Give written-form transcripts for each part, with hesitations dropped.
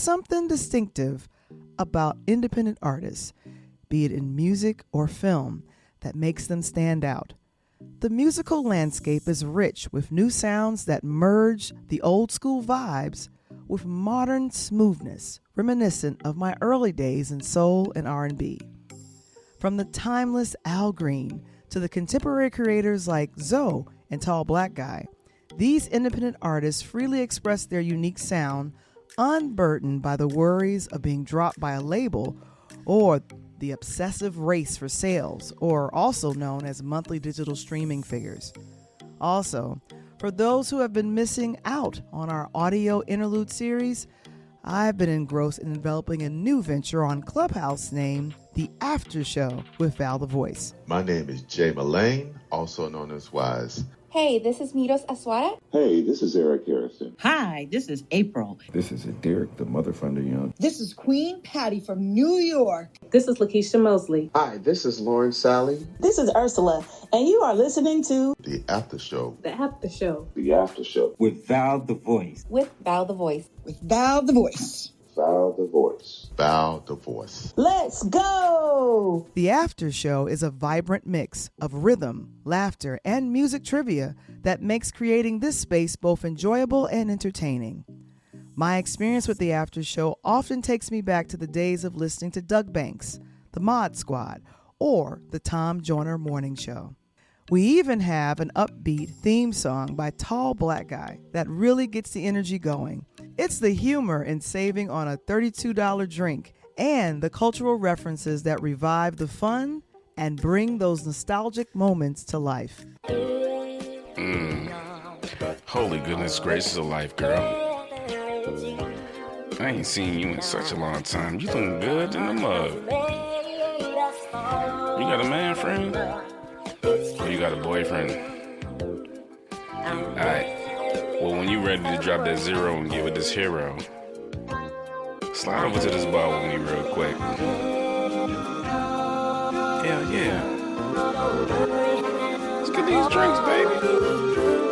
something distinctive about independent artists, be it in music or film, that makes them stand out. The musical landscape is rich with new sounds that merge the old school vibes with modern smoothness, reminiscent of my early days in soul and R&B. From the timeless Al Green to the contemporary creators like Zoe and Tall Black Guy, these independent artists freely express their unique sound, unburdened by the worries of being dropped by a label or the obsessive race for sales, or also known as monthly digital streaming figures. Also, for those who have been missing out on our audio interlude series, I've been engrossed in developing a new venture on Clubhouse named The AfterShow with Val the Voice. My name is Jay Mullane, also known as Wise. Hey, this is Miros Aswara. Hey, this is Eric Harrison. Hi, this is April. This is Derek, the mother from the young. This is Queen Patty from New York. This is Lakeisha Mosley. Hi, this is Lauren Sally. This is Ursula, and you are listening to The After Show. The After Show. The After Show. With Val the Voice. With Val the Voice. With Val the Voice. Val the Voice. Val the Voice. Let's go! The After Show is a vibrant mix of rhythm, laughter, and music trivia that makes creating this space both enjoyable and entertaining. My experience with the After Show often takes me back to the days of listening to Doug Banks, the Mod Squad, or the Tom Joyner Morning Show. We even have an upbeat theme song by Tall Black Guy that really gets the energy going. It's the humor in saving on a $32 drink and the cultural references that revive the fun and bring those nostalgic moments to life. Holy goodness gracious of life, girl. I ain't seen you in such a long time. You looking good in the mug. You got a man friend? Or you got a boyfriend? Alright. Well, when you ready to drop that zero and get with this hero, slide over to this bar with me real quick. Hell yeah. Let's get these drinks, baby.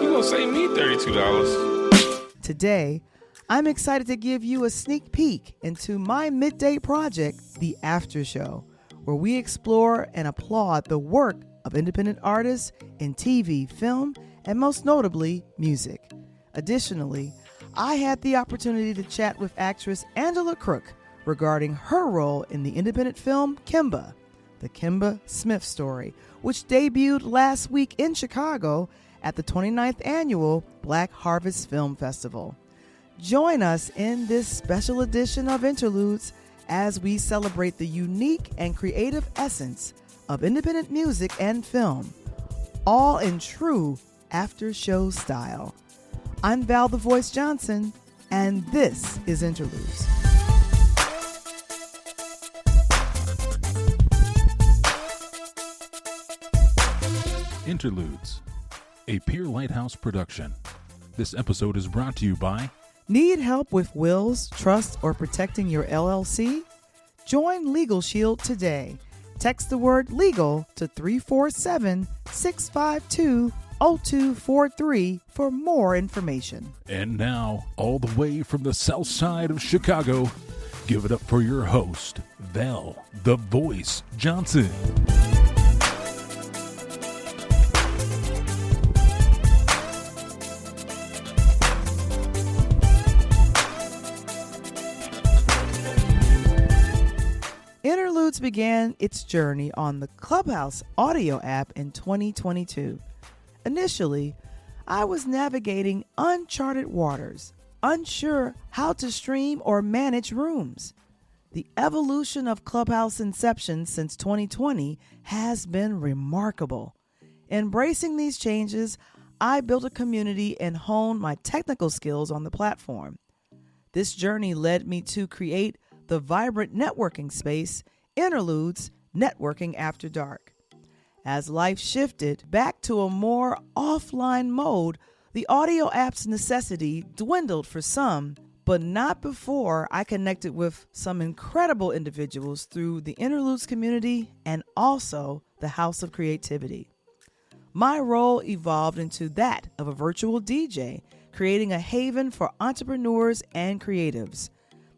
You gonna save me $32. Today, I'm excited to give you a sneak peek into my midday project, The After Show, where we explore and applaud the work of independent artists in TV, film, and most notably, music. Additionally, I had the opportunity to chat with actress Angela Crook regarding her role in the independent film Kemba, the Kemba Smith Story, which debuted last week in Chicago at the 29th Annual Black Harvest Film Festival. Join us in this special edition of Interludes as we celebrate the unique and creative essence of independent music and film, all in true after-show style. I'm Val the Voice Johnson, and this is Interludes. Interludes, a Peer Lighthouse production. This episode is brought to you by... Need help with wills, trusts, or protecting your LLC? Join Legal Shield today. Text the word LEGAL to 347-652-0243 for more information. And now, all the way from the south side of Chicago, give it up for your host, Val the Voice Johnson. Interludes began its journey on the Clubhouse audio app in 2022. Initially, I was navigating uncharted waters, unsure how to stream or manage rooms. The evolution of Clubhouse inception since 2020 has been remarkable. Embracing these changes, I built a community and honed my technical skills on the platform. This journey led me to create the vibrant networking space, Interludes, Networking After Dark. As life shifted back to a more offline mode, the audio app's necessity dwindled for some, but not before I connected with some incredible individuals through the Interludes community and also the House of Creativity. My role evolved into that of a virtual DJ, creating a haven for entrepreneurs and creatives.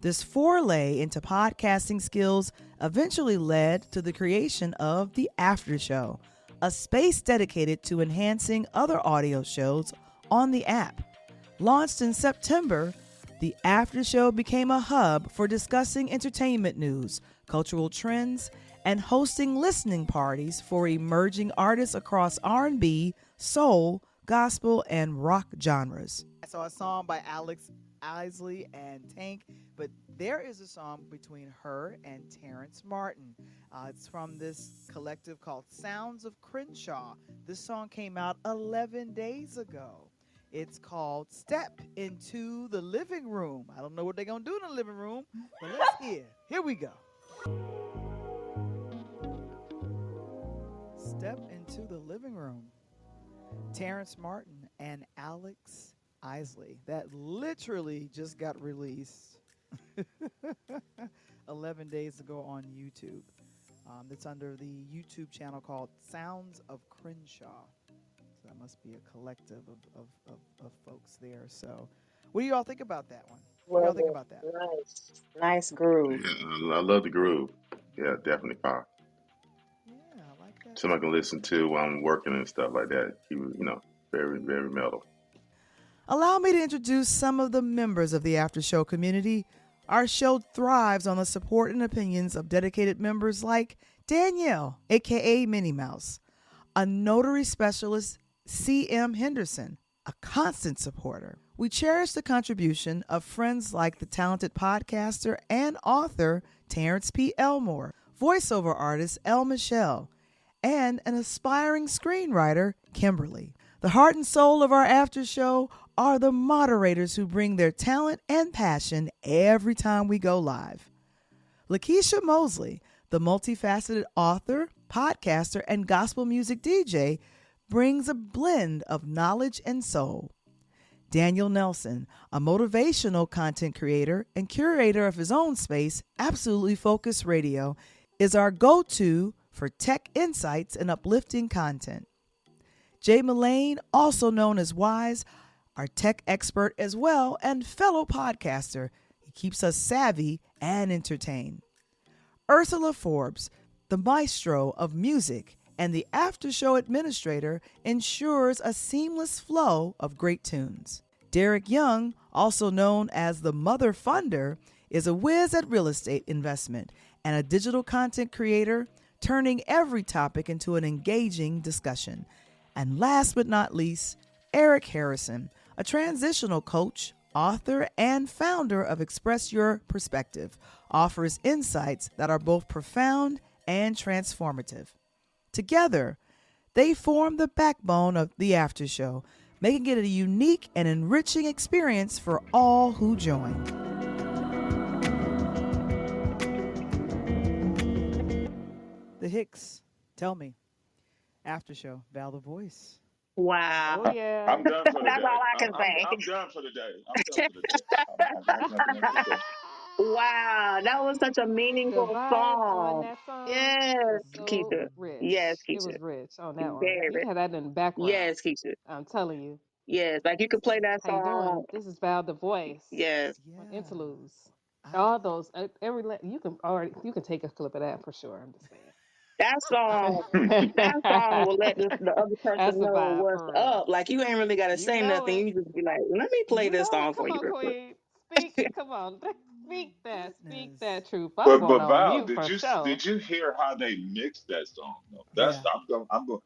This foray into podcasting skills eventually led to the creation of the AfterShow, a space dedicated to enhancing other audio shows on the app. Launched in September, the AfterShow became a hub for discussing entertainment news, cultural trends, and hosting listening parties for emerging artists across R&B, soul, gospel, and rock genres. I saw a song by Alex Isley and Tank, but there is a song between her and Terrence Martin. It's from this collective called Sounds of Crenshaw. This song came out 11 days ago. It's called Step Into the Living Room. I don't know what they're going to do in the living room, but let's hear. Here we go. Step Into the Living Room. Terrence Martin and Alex Isley. That literally just got released 11 days ago on YouTube. It's under the YouTube channel called Sounds of Crenshaw. So that must be a collective of folks there. So what do you all think about that one? What do y'all think about that? Nice groove. Yeah, I love the groove. Yeah, definitely power. Yeah, I like that. Somebody can listen to while I'm working and stuff like that. He was, very, very mellow. Allow me to introduce some of the members of the AfterShow community. Our show thrives on the support and opinions of dedicated members like Danielle, aka Minnie Mouse, a notary specialist, C.M. Henderson, a constant supporter. We cherish the contribution of friends like the talented podcaster and author Terrence P. Elmore, voiceover artist El Michelle, and an aspiring screenwriter, Kimberly. The heart and soul of our AfterShow are the moderators who bring their talent and passion every time we go live. Lakeisha Mosley, the multifaceted author, podcaster, and gospel music DJ, brings a blend of knowledge and soul. Daniel Nelson, a motivational content creator and curator of his own space, Absolutely Focused Radio, is our go-to for tech insights and uplifting content. Jay Mullane, also known as Wise, our tech expert as well and fellow podcaster. He keeps us savvy and entertained. Ursula Forbes, the maestro of music and the AfterShow administrator, ensures a seamless flow of great tunes. Derek Young, also known as the Mother Funder, is a whiz at real estate investment and a digital content creator, turning every topic into an engaging discussion. And last but not least, Eric Harrison, a transitional coach, author, and founder of Express Your Perspective, offers insights that are both profound and transformative. Together, they form the backbone of the AfterShow, making it a unique and enriching experience for all who join. The Hicks, tell me. AfterShow, Val the Voice. Wow. Oh, yeah. I'm done for the That's day. all I can say. I'm done for the day. I'm done for the day. I got nothing else to say. Wow, that was such a The meaningful vibe on song. that song Yes, was so Keisha. rich. Yes, It was Keisha. rich on that one. You Very. had that in the background. Yes, Keisha. I'm telling you. Yes, like you could play that How you song. doing? This is Val the Voice Yes. on Yeah. interludes. All those, you can take a clip of that for sure. I'm just saying. That song will let the other That's person a know vibe what's for real. up. Like you ain't really gotta You say know nothing. it. You just be like, let me play You this know song it. for Come you on, real quick. Queen. Speak. Come on. Speak that. Speak Goodness. that truth. I'm But going on Val, mute for sure. did you hear how they mixed that song though? Yeah, I'm going.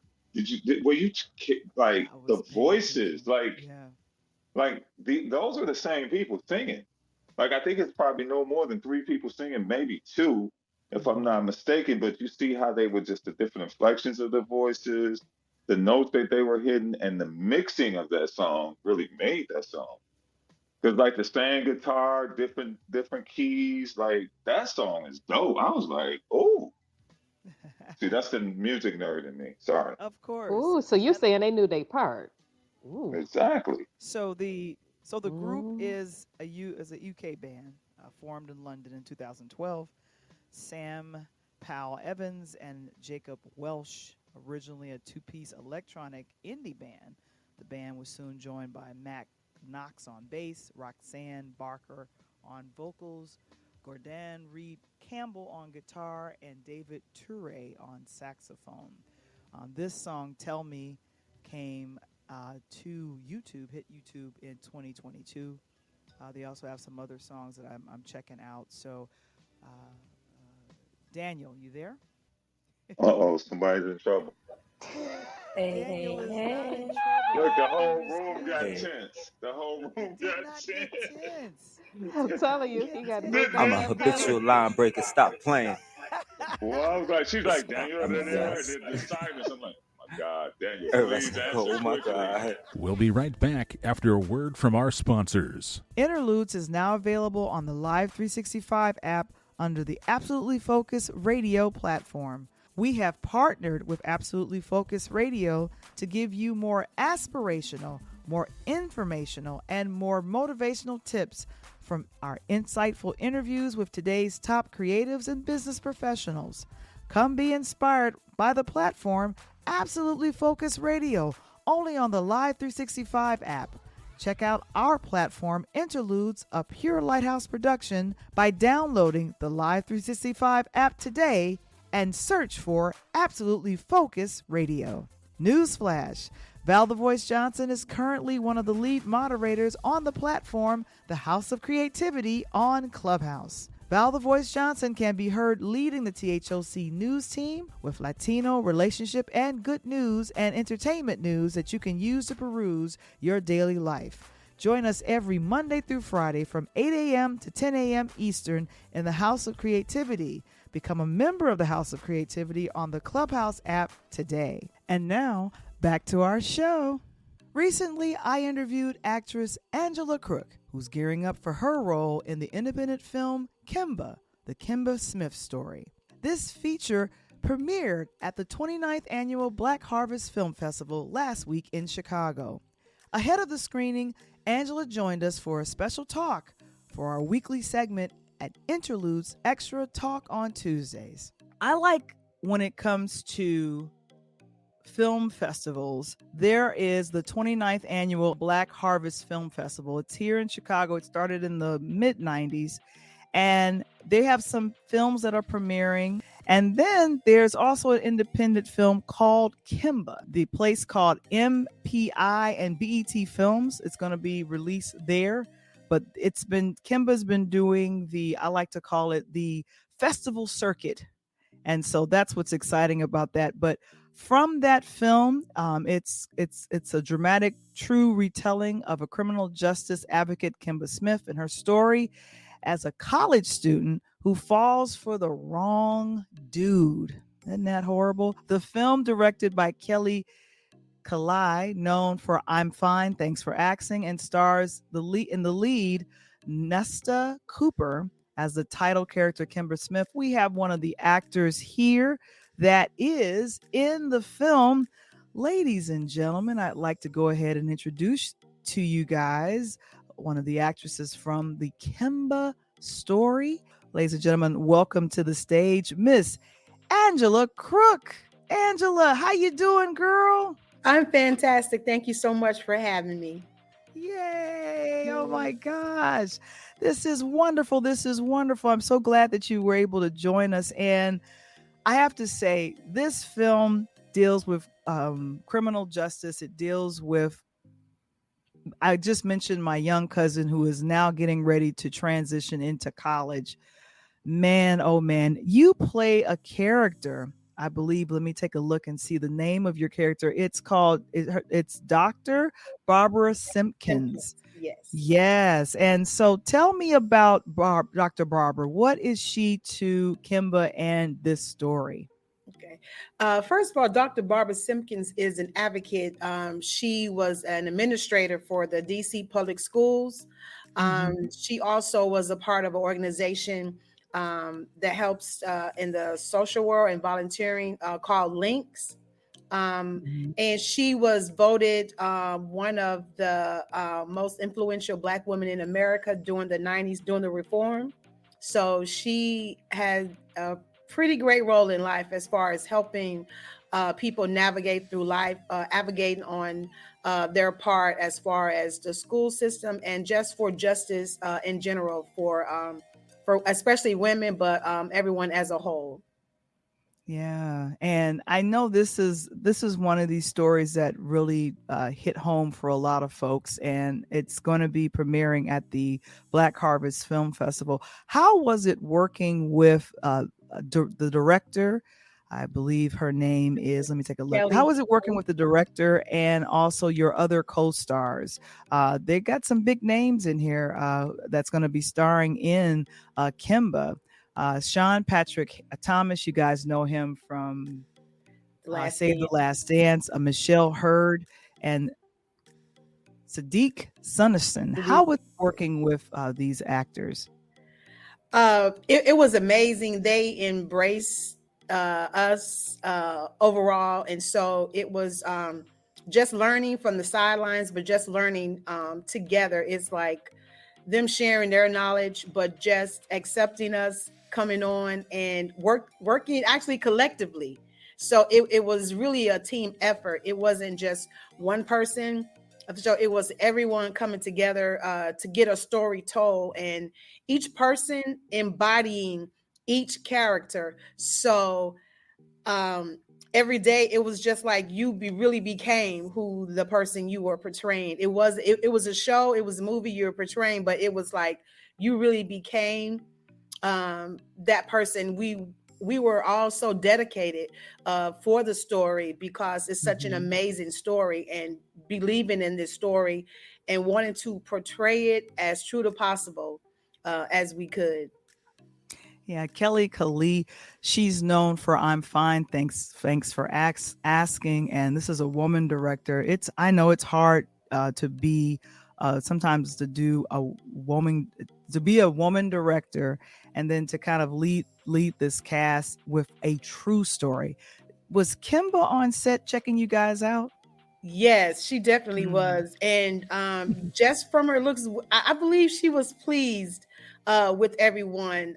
Were you like I the was paying attention. voices Yeah. those are the same people singing. Like I think it's probably no more than three people singing, maybe two, if I'm not mistaken. But you see how they were just the different inflections of the voices, the notes that they were hitting, and the mixing of that song really made that song. Because like the same guitar, different keys, like that song is dope. I was like, oh, see, that's the music nerd in me. Sorry. Of course. Ooh, so you're And saying they knew their part. Ooh. Exactly. so the group Ooh. is a UK band formed in London in 2012. Sam Powell Evans and Jacob Welsh, originally a two-piece electronic indie band. The band was soon joined by Mac Knox on bass, Roxanne Barker on vocals, Gordon Reed Campbell on guitar, and David Toure on saxophone. This song, Tell Me, came to YouTube, hit YouTube in 2022. They also have some other songs that I'm checking out. So, Daniel, you there? Uh-oh, somebody's in trouble. Hey, Daniel hey, is not in hey. trouble. Look, the He whole just room got got Hey, tense. The whole room It did got not get tense. tense. It I'm did telling not you, get he got to go Did, get I'm a that did, did, habitual medicine. line breaker. Stop playing. well, I was like, she's Yes, like, Daniel, I'm a yes. the silence. I'm like, oh my God, Daniel, Let's please go. answer Oh my quickly. God. We'll be right back after a word from our sponsors. Interludes is now available on the Live 365 app under the Absolutely Focus Radio platform. We have partnered with Absolutely Focus Radio to give you more aspirational, more informational, and more motivational tips from our insightful interviews with today's top creatives and business professionals. Come be inspired by the platform Absolutely Focus Radio, only on the Live 365 app. Check out our platform, Interludes, a Pure Lighthouse production, by downloading the Live 365 app today and search for Absolutely Focus Radio. Newsflash: Val the Voice Johnson is currently one of the lead moderators on the platform, the House of Creativity on Clubhouse. Val the Voice Johnson can be heard leading the THOC news team with Latino, relationship, and good news and entertainment news that you can use to peruse your daily life. Join us every Monday through Friday from 8 a.m. to 10 a.m. Eastern in the House of Creativity. Become a member of the House of Creativity on the Clubhouse app today. And now, back to our show. Recently, I interviewed actress Angela Crook, who's gearing up for her role in the independent film Kemba, the Kemba Smith Story. This feature premiered at the 29th Annual Black Harvest Film Festival last week in Chicago. Ahead of the screening, Angela joined us for a special talk for our weekly segment at Interludes Extra Talk on Tuesdays. I like when it comes to film festivals, there is the 29th Annual Black Harvest Film Festival. It's here in Chicago. It started in the mid-90s, and they have some films that are premiering. And then there's also an independent film called Kemba, the place called MPI and BET Films. It's going to be released there. But Kemba's been doing I like to call it the festival circuit. And so that's what's exciting about that. But from that film, it's a dramatic, true retelling of a criminal justice advocate, Kemba Smith, and her story as a college student who falls for the wrong dude. Isn't that horrible? The film, directed by Kelly Kalai, known for I'm Fine, Thanks for Axing, and stars in the lead Nesta Cooper as the title character Kemba Smith. We have one of the actors here that is in the film. Ladies and gentlemen, I'd like to go ahead and introduce to you guys one of the actresses from the Kemba Story. Ladies and gentlemen, welcome to the stage, Miss Angela Crook. Angela, how you doing, girl? I'm fantastic. Thank you so much for having me. Yay! Oh my gosh. This is wonderful. This is wonderful. I'm so glad that you were able to join us. And I have to say, this film deals with criminal justice. It deals with, I just mentioned my young cousin who is now getting ready to transition into college. Man, oh man, you play a character, I believe. Let me take a look and see the name of your character. It's Dr. Barbara Simpkins. Yes. Yes. And so tell me about Dr. Barbara. What is she to Kemba and this story? Okay. First of all, Dr. Barbara Simpkins is an advocate. She was an administrator for the DC public schools. She also was a part of an organization that helps in the social world and volunteering called Links. And she was voted one of the most influential Black women in America during the 90s, during the reform. So she had a pretty great role in life as far as helping people navigate through life, advocating on their part as far as the school system and just for justice in general for especially women, but everyone as a whole. Yeah, and I know this is one of these stories that really hit home for a lot of folks, and it's going to be premiering at the Black Harvest Film Festival. How was it working with the director? I believe her name is. Let me take a look. How Kelly. was it working with the director and also your other co-stars? They got some big names in here that's going to be starring in Kemba. Sean Patrick Thomas, you guys know him from The Last Save the Dance. Last Dance, Michelle Hurd, and Sadiq Sunnison. How was working with these actors? It was amazing. They embraced us overall, and so it was just learning from the sidelines, but just learning together. It's like them sharing their knowledge, but just accepting us coming on and working actually collectively. So it was really a team effort. It wasn't just one person. So it was everyone coming together to get a story told, and each person embodying each character. So every day it was just like really became who the person you were portraying. It was a show, it was a movie you were portraying, but it was like you really became that person. We were all so dedicated for the story because it's such an amazing story, and believing in this story and wanting to portray it as true to possible as we could. Yeah, Kelly Kali, she's known for I'm Fine. Thanks for asking. And this is a woman director. I know it's hard to be sometimes to do a woman to be a woman director and then to kind of lead this cast with a true story. Was Kimba on set checking you guys out? Yes, she definitely was. And just from her looks, I believe she was pleased with everyone.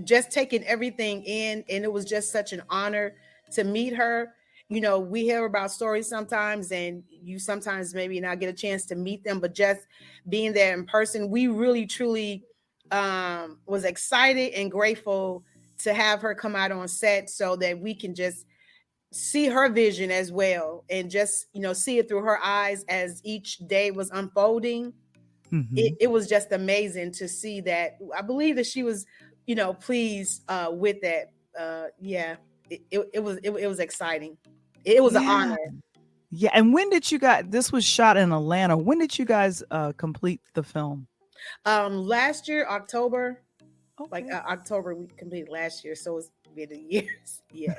Just taking everything in. And it was just such an honor to meet her. You know, we hear about stories sometimes, and you sometimes maybe not get a chance to meet them, but just being there in person, we really, truly was excited and grateful to have her come out on set so that we can just see her vision as well, and just see it through her eyes as each day was unfolding. It was just amazing to see that. I believe that she was pleased with that. Yeah, it was exciting. It was an honor. Yeah, and when did you guys? This was shot in Atlanta. When did you guys complete the film? Last year, October. Like October, we completed last year, so it's been years. Yes.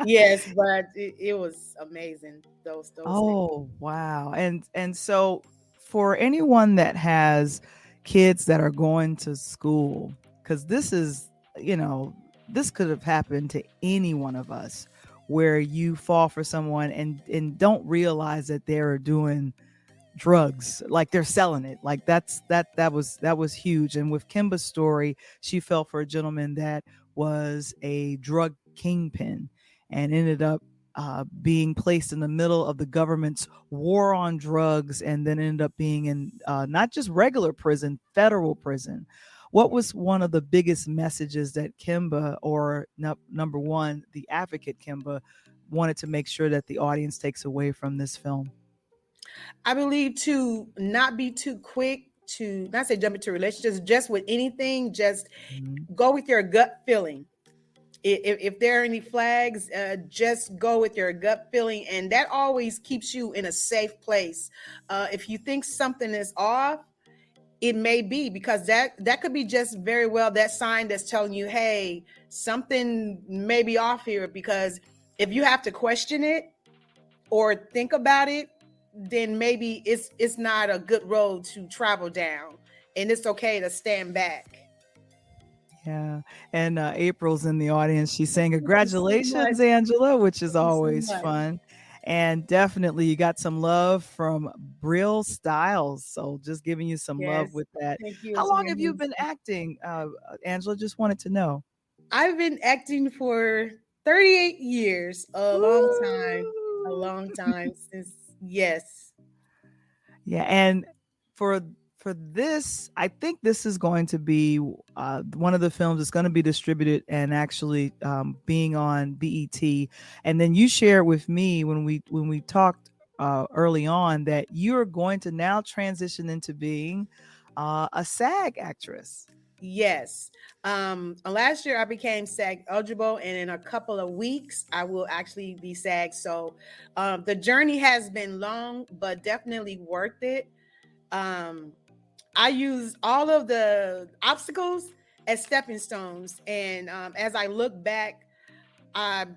Yes, but it was amazing. Those Oh, wow. And so for anyone that has kids that are going to school, because this is, this could have happened to any one of us, where you fall for someone and don't realize that they're doing drugs, like they're selling it. Like that was huge. And with Kimba's story, she fell for a gentleman that was a drug kingpin and ended up being placed in the middle of the government's war on drugs, and then ended up being in not just regular prison, federal prison. What was one of the biggest messages that Kemba, or number one, the advocate Kemba, wanted to make sure that the audience takes away from this film? I believe to not be too quick to not say jump into relationships, just with anything, just go with your gut feeling. If there are any flags, just go with your gut feeling, and that always keeps you in a safe place. If you think something is off, it may be because that could be just very well that sign that's telling you, hey, something may be off here. Because if you have to question it or think about it, then maybe it's not a good road to travel down, and it's okay to stand back. Yeah. And April's in the audience. She's saying, congratulations, Angela, which is always fun. And definitely you got some love from Brill Styles. So just giving you some love with that. Thank you. How long have you been acting, Angela? Just wanted to know. I've been acting for 38 years, a long time since, yes. Yeah, and for this, I think this is going to be one of the films that's going to be distributed and actually being on BET. And then you shared with me when we talked early on that you're going to now transition into being a SAG actress. Yes. Last year I became SAG eligible, and in a couple of weeks I will actually be SAG. So the journey has been long, but definitely worth it. I use all of the obstacles as stepping stones, and as I look back, I'm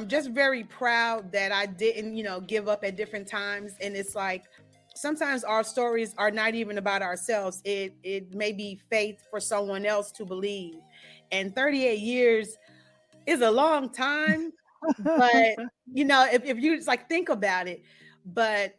just very proud that I didn't, give up at different times. And it's like sometimes our stories are not even about ourselves. It may be faith for someone else to believe. And 38 years is a long time, but if you just like think about it, but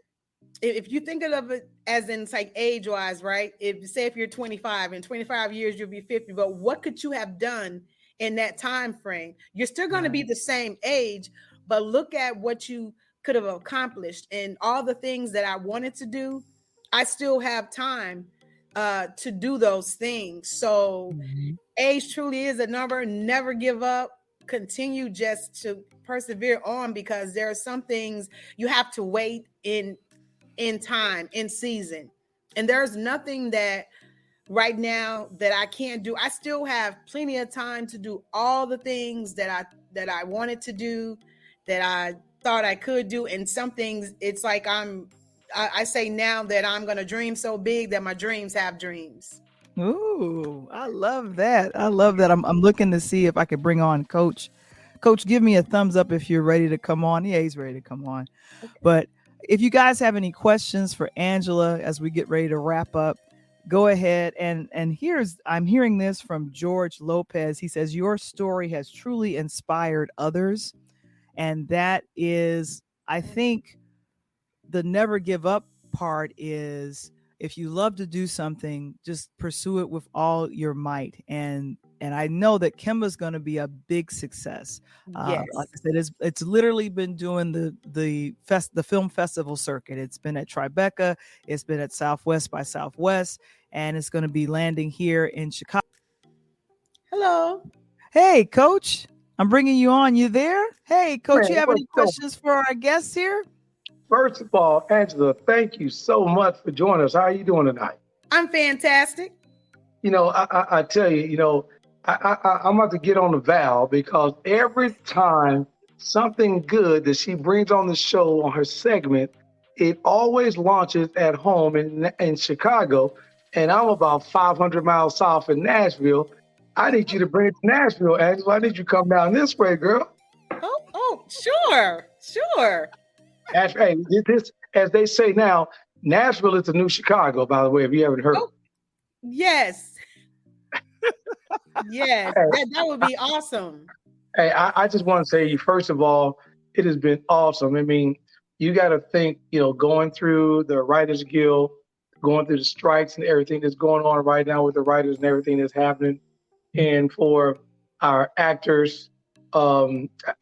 if you think of it as in like age wise, right? If you're 25, in 25 years you'll be 50, but what could you have done in that time frame? You're still going to be the same age, but look at what you could have accomplished and all the things that I wanted to do. I still have time to do those things. So age truly is a number. Never give up. Continue just to persevere on, because there are some things you have to wait in time, in season. And there's nothing that right now that I can't do. I still have plenty of time to do all the things that I wanted to do, that I thought I could do. And some things, it's like I say now that I'm going to dream so big that my dreams have dreams. Ooh, I love that. I love that. I'm looking to see if I could bring on Coach. Coach, give me a thumbs up if you're ready to come on. Yeah, he's ready to come on. Okay. But if you guys have any questions for Angela as we get ready to wrap up, go ahead. And I'm hearing this from George Lopez. He says, your story has truly inspired others. And that is, I think, the never give up part is, if you love to do something, just pursue it with all your might. And I know that Kemba's going to be a big success. Yes. Like I said, it's literally been doing the film festival circuit. It's been at Tribeca. It's been at Southwest by Southwest, and it's going to be landing here in Chicago. Hello. Hey, Coach, I'm bringing you on. You there? Hey, Coach, Man, you have any questions for our guests here? First of all, Angela, thank you so much for joining us. How are you doing tonight? I'm fantastic. I tell you, I'm about to get on the Val, because every time something good that she brings on the show on her segment, it always launches at home in Chicago, and I'm about 500 miles south in Nashville. I need you to bring it to Nashville, Angela. I need you to come down this way, girl. Oh, sure. Hey, this, as they say now, Nashville is the new Chicago, by the way, if you haven't heard. Oh, yes. Yes, that would be awesome. Hey, I just want to say, first of all, it has been awesome. I mean, you got to think, going through the Writers Guild, going through the strikes and everything that's going on right now with the writers and everything that's happening. And for our actors,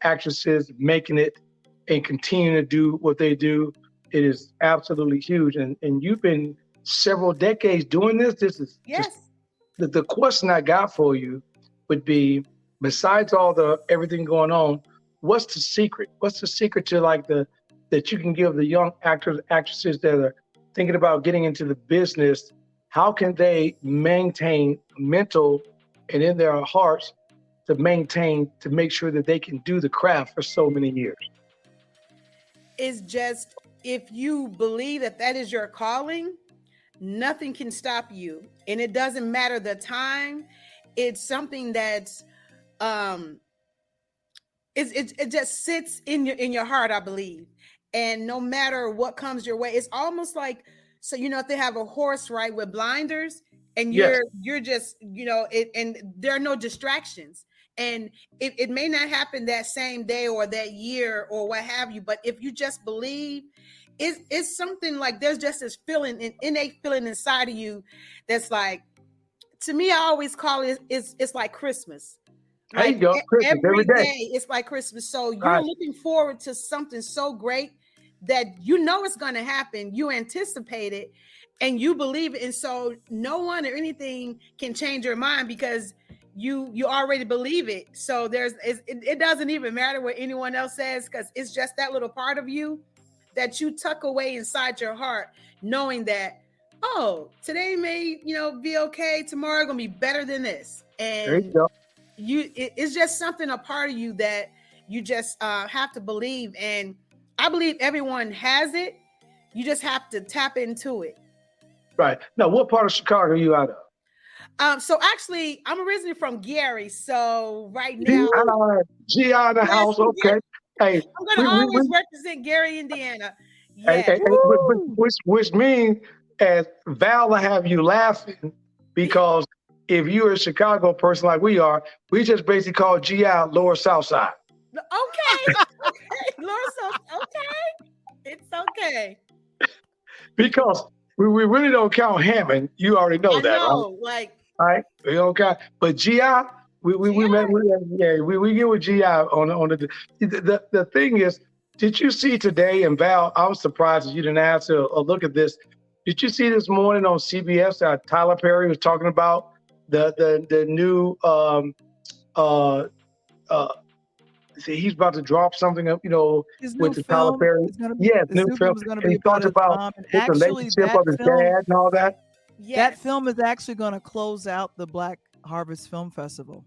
actresses making it and continue to do what they do, it is absolutely huge. And you've been several decades doing this. This is just the question I got for you would be, besides everything going on, what's the secret? What's the secret to that you can give the young actors, actresses that are thinking about getting into the business? How can they maintain mental and in their hearts to make sure that they can do the craft for so many years? It's just, if you believe that is your calling, nothing can stop you. And it doesn't matter the time. It's something that's it just sits in your heart, I believe. And no matter what comes your way, it's almost like, so if they have a horse, right, with blinders, and you're just, and there are no distractions. And it may not happen that same day or that year or what have you, but if you just believe, it's something like, there's just this feeling, an innate feeling inside of you that's like, to me, I always call it, it's like Christmas. There you Like go. Christmas every every day. day, it's like Christmas. So you're Right. looking forward to something so great that you know it's going to happen. You anticipate it and you believe it. And so no one or anything can change your mind because you already believe it. So it doesn't even matter what anyone else says because it's just that little part of you that you tuck away inside your heart, knowing that, oh, today may, be okay. Tomorrow gonna be better than this. There you And go. it's just something, a part of you that you just have to believe. And I believe everyone has it. You just have to tap into it. Right. Now, what part of Chicago are you out of? So actually, I'm originally from Gary. So right now, G in the house. Okay. Hey, I'm going to always represent Gary, Indiana. Yeah. Hey, which means, as Val will have you laughing, because if you're a Chicago person like we are, we just basically call GI Lower South Side. Okay. Lower South. Okay. It's okay. Because we really don't count Hammond. You already know that, right? All right, we don't count. But GI, we get with GI on the thing is. Did you see today, and Val, I was surprised that you didn't answer a look at this. Did you see this morning on CBS that Tyler Perry was talking about the new he's about to drop something up, with the Tyler Perry. New film is going to be about his mom. And his relationship of his dad and all that. Yes. That film is actually going to close out the Black Harvest Film Festival.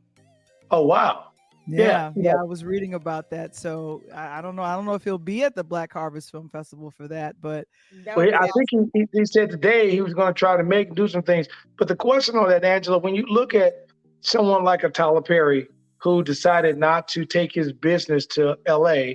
Oh, wow. Yeah, I was reading about that. So I don't know. I don't know if he'll be at the Black Harvest Film Festival for that, but I think he said today he was going to try to do some things. But the question on that, Angela, when you look at someone like a Tyler Perry who decided not to take his business to LA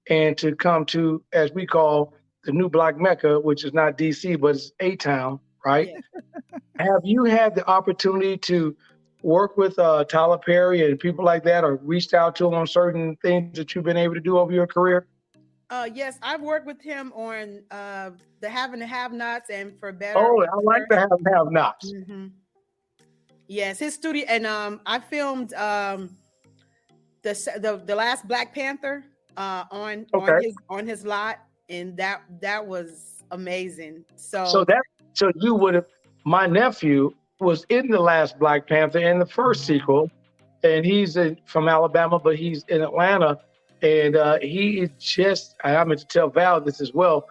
and to come to, as we call, the new Black Mecca, which is not DC, but it's A-Town, right? Yeah. Have you had the opportunity to work with Tyler Perry and people like that, or reached out to him on certain things that you've been able to do over your career? Yes, I've worked with him on the Have and the Have-Nots and For Better. Oh, I like the Have and Have-Nots. Mm-hmm. Yes, his studio, and I filmed the last Black Panther on his lot, and that was amazing. So you would have. My nephew was in the last Black Panther and the first sequel, and he's from Alabama, but he's in Atlanta, and he is just, I meant to tell Val this as well,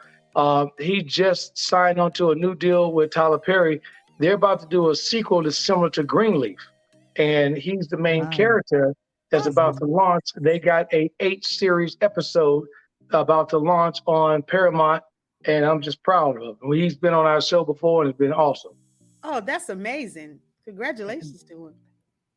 he just signed onto a new deal with Tyler Perry. They're about to do a sequel that's similar to Greenleaf, and he's the main character that's about to launch. They got a 8-series episode about to launch on Paramount, and I'm just proud of him. He's been on our show before, and it's been awesome. Oh, that's amazing! Congratulations to him.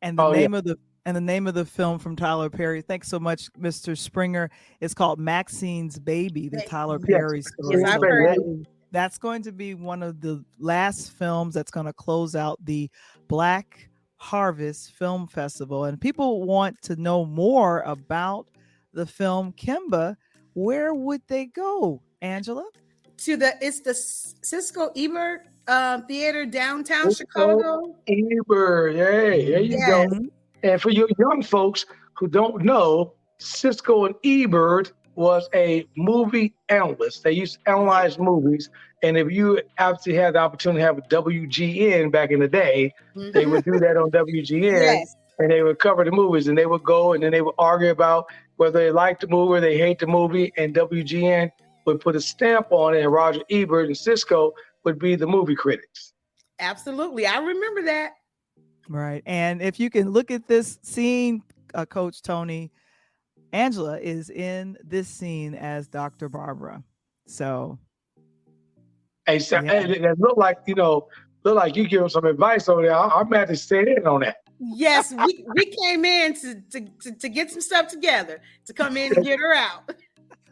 And the name of the film from Tyler Perry. Thanks so much, Mr. Springer. It's called Maxine's Baby, the Tyler Perry story. Yes, I've heard it. That's going to be one of the last films that's going to close out the Black Harvest Film Festival. And people want to know more about the film Kemba. Where would they go, Angela? It's the Cisco Ebert Theater, downtown Chicago. Ebert, hey, there you go. And for your young folks who don't know, Cisco and Ebert was a movie analyst. They used to analyze movies. And if you actually had the opportunity to have a WGN back in the day, they would do that on WGN, and they would cover the movies, and they would go and then they would argue about whether they liked the movie or they hate the movie, and WGN would put a stamp on it, and Roger Ebert and Cisco would be the movie critics. Absolutely. I remember that. Right. And if you can look at this scene, Coach Tony, Angela is in this scene as Dr. Barbara. So. Hey, it look like you give them some advice over there. I'm mad to stay in on that. Yes, we came in to get some stuff together, to come in and get her out.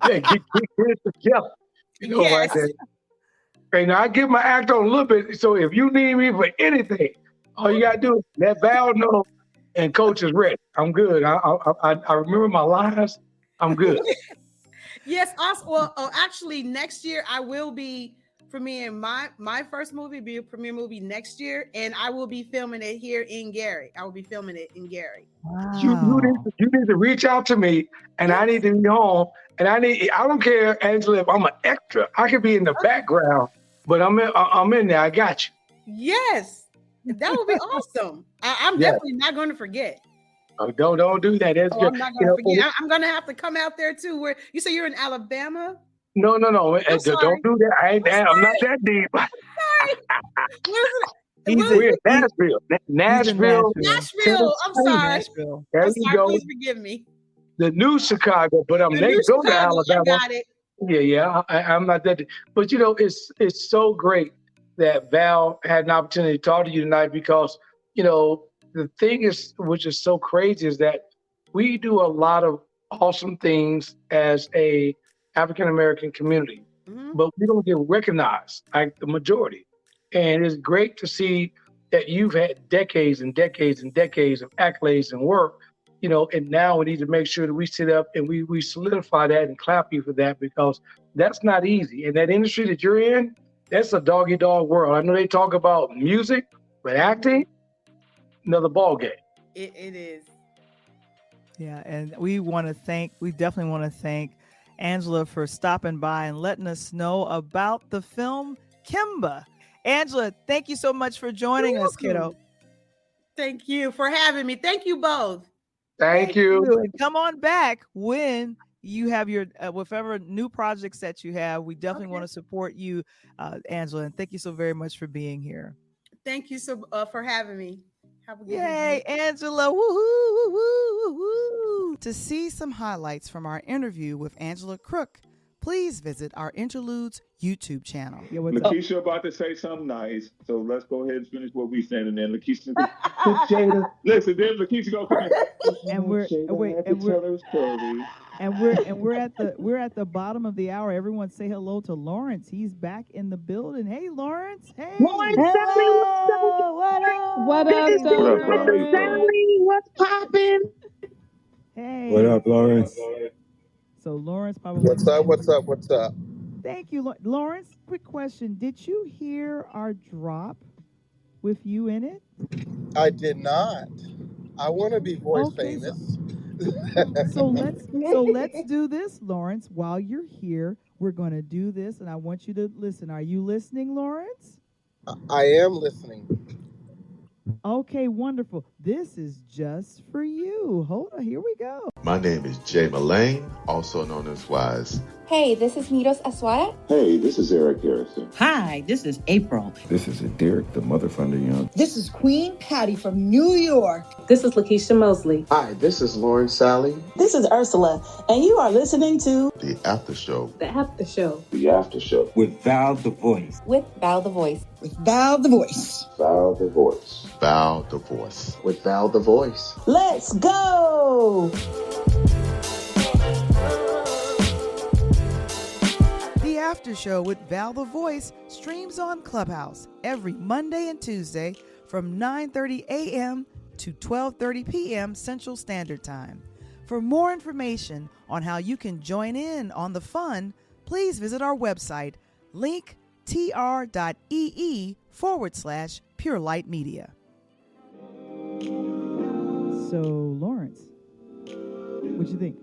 Yeah, get it together. Right there. Hey, now I give my act on a little bit. So if you need me for anything, all you gotta do is let Val know, and Coach is ready. I'm good. I remember my lines. I'm good. Yes. Also, well, actually, next year I will be premiering my first movie, be a premiere movie next year, and I will be filming it here in Gary. I will be filming it in Gary. Wow. You need to reach out to me, and I need to be home. And I don't care, Angela, if I'm an extra. I could be in the background, but I'm in there. I got you. Yes, that would be awesome. I'm definitely not going to forget. Oh, don't do that. That's I'm not going to forget. I'm going to have to come out there too. Where you say you're in Alabama? No. Don't do that. I'm not that deep. We're in Nashville. Nashville. I'm sorry. Nashville. There I'm you sorry. go. Please forgive me. The new Chicago, but I'm next to Alabama. I got it. Yeah. I'm not that deep. But it's so great that Val had an opportunity to talk to you tonight because the thing is, which is so crazy, is that we do a lot of awesome things as a African-American community, but we don't get recognized like the majority. And it's great to see that you've had decades and decades and decades of accolades and work, and now we need to make sure that we sit up and we solidify that and clap you for that, because that's not easy. And that industry that you're in, that's a dog-eat-dog world. I know they talk about music, but acting, another ball game. It is. Yeah, and we definitely want to thank Angela for stopping by and letting us know about the film Kemba. Angela, thank you so much for joining us, kiddo. Thank you for having me. Thank you both. Thank you. And come on back when you have your whatever new projects that you have. We definitely want to support you, Angela, and thank you so very much for being here. Thank you so for having me. Have a good Yay, Angela. Woohoo, woohoo, woohoo. To see some highlights from our interview with Angela Crook, please visit our Interludes YouTube channel. Yeah, Lakeisha about to say something nice, so let's go ahead and finish what we saying, and then Lakeisha. Listen, then Lakeisha go come in. And we're at the bottom of the hour. Everyone say hello to Lawrence. He's back in the building. Hey, Lawrence. Hey. Lawrence, What up, Sally? What's poppin'? Hey. What up, Lawrence? So Lawrence probably. What's up? Thank you, Lawrence. Quick question: did you hear our drop with you in it? I did not. I want to be voice famous. So let's do this, Lawrence. While you're here, we're going to do this, and I want you to listen. Are you listening, Lawrence? I am listening. Okay, wonderful. This is just for you. Hold on, here we go. My name is Jay Mullane, also known as Wise. Hey, this is Miros Aswara. Hey, this is Eric Harrison. Hi, this is April. This is Derek, the mother thunder young. This is Queen Patty from New York. This is Lakeisha Mosley. Hi, this is Lauren Sally. This is Ursula, and you are listening to The AfterShow. The AfterShow. The AfterShow. With Val the Voice. With Val the Voice. With Val the Voice. Val the Voice. Val the Voice. With Val the Voice. Let's go! The AfterShow with Val the Voice streams on Clubhouse every Monday and Tuesday from 9:30 a.m. to 12:30 p.m. Central Standard Time. For more information on how you can join in on the fun, please visit our website, linktr.ee/Pure Light Media. So, Lawrence, what you think?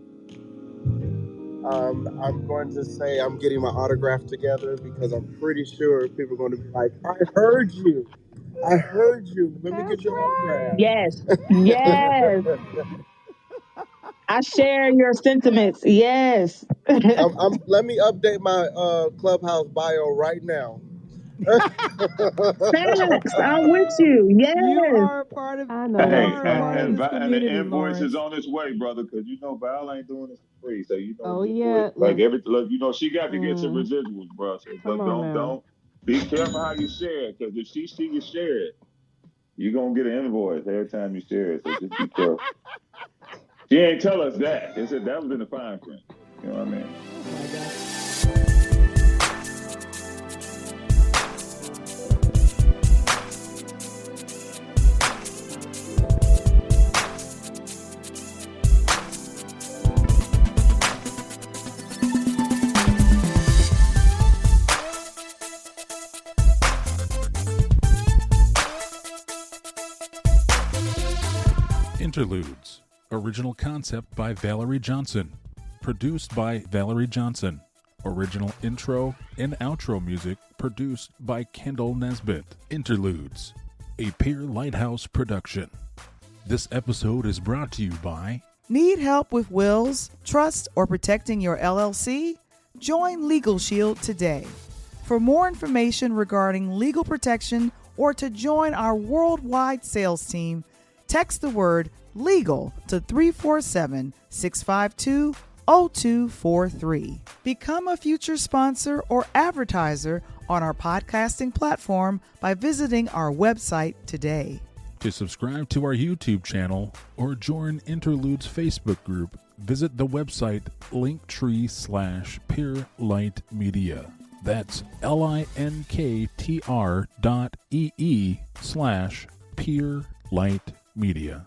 I'm going to say I'm getting my autograph together because I'm pretty sure people are going to be like, I heard you. Let me get your autograph. Yes. I share your sentiments. Yes. Let me update my Clubhouse bio right now. Thanks. I'm with you. Yes. You are part of. I know. And the invoice is on its way, brother, because Val ain't doing this for free. So she got to get some residuals, bro. So don't be careful how you share it, because if she see you share it, you're gonna get an invoice every time you share it. So just be careful. She ain't tell us that. They said that was in the fine print. You know what I mean? Oh my God. Interludes. Original concept by Valerie Johnson. Produced by Valerie Johnson. Original intro and outro music produced by Kendall Nesbitt. Interludes. A Peer Lighthouse production. This episode is brought to you by... Need help with wills, trust, or protecting your LLC? Join Legal Shield today. For more information regarding legal protection or to join our worldwide sales team, text the word LEGAL to 347-652-0243. Become a future sponsor or advertiser on our podcasting platform by visiting our website today. To subscribe to our YouTube channel or join Interludes Facebook group, visit the website linktree/peerlightmedia. That's linktr.ee/peerlightmedia.